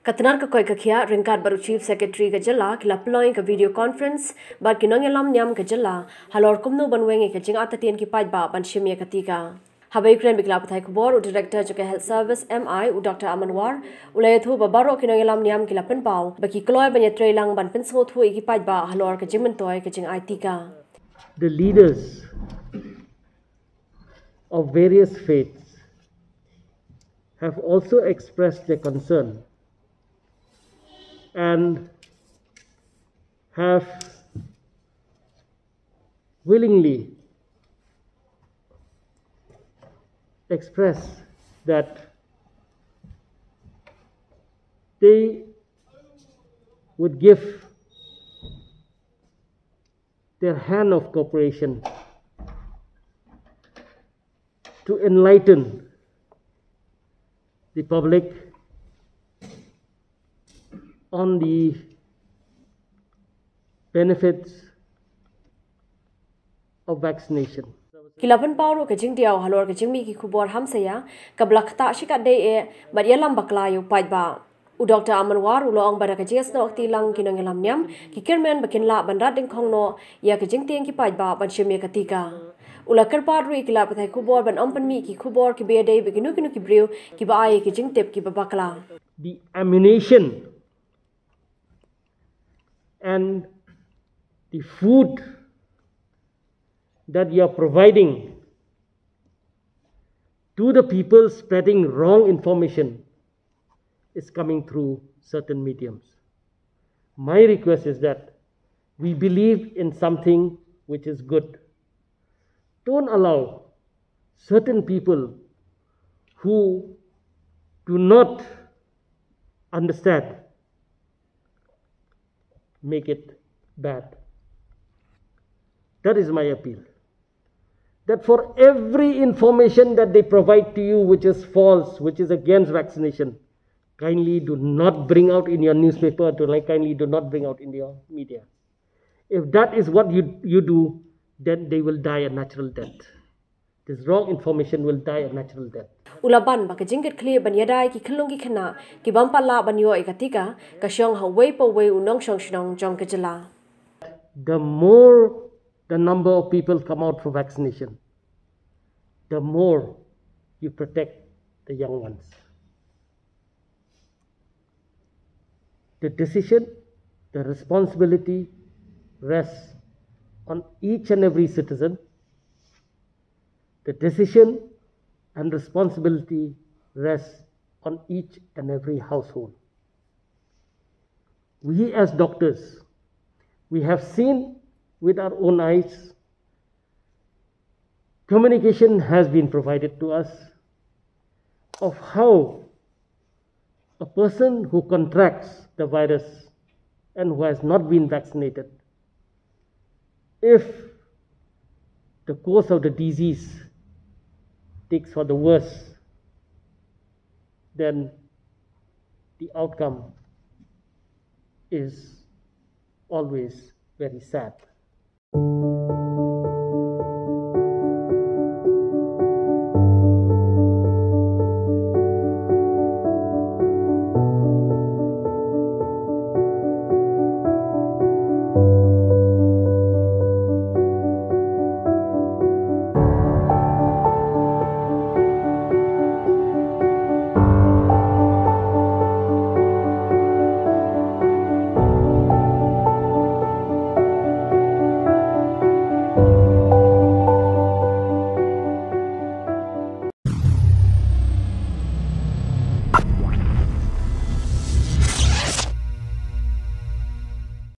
Katanar ka koi kakhia ringkat baru Chief Secretary ka jala kila ploy ka video conference bar ki Nongialam Niam ka jala halor kumnu banwenge ka jing atatien ki Paidbah ban SHIM ka Tika. Habai kren bikla pathai kubor u Director Juke Health Service MI u Dr. Amanwar ulayathu babaro ki Nongialam Niam kila penpau baki kloy banya trailang ban Pynsngewthuh ki Paidbah Halor ka Jingmyntoi ka jing Tika. The leaders of various faiths have also expressed their concern and have willingly expressed that they would give their hand of cooperation to enlighten the public on the benefits of vaccination. Kilapan pauru ke jing diaw halor ke jing mi ki kubor hamsaya kablak ta shika de e barialam baklayo Paidbah. U Dr. Amanwar u loong bara ke jing Snoh Kti lang ki Nongialam Niam ki kirmen bakin la bandrat ding khong no ya ke jing tiang ki Paidbah ban SHIM ka Tika. Ula kerpad ru ikila pathai kubor ban ompan mi ki kubor ki beade beginu kinu ki brew ki ba ai ki jing tep ki babakla. The ammunition and the food that you are providing to the people spreading wrong information is coming through certain mediums. My request is that we believe in something which is good. Don't allow certain people who do not understand make it bad. That is my appeal. That for every information that they provide to you which is false, which is against vaccination, kindly do not bring out in your newspaper, kindly do not bring out in your media. If that is what you do, then they will die a natural death. This wrong information will die a natural death. Ulaban baka jingket clear ban yadai ki khilung ki khana ki bampala ban yo ikatika ka syong ha wei po wei unong syong shnong jong kajala. The more the number of people come out for vaccination, the more you protect the young ones. The decision, the responsibility rests on each and every citizen. The decision and responsibility rests on each and every household. We as doctors, we have seen with our own eyes, communication has been provided to us of how a person who contracts the virus and who has not been vaccinated, if the course of the disease takes for the worse, then the outcome is always very sad.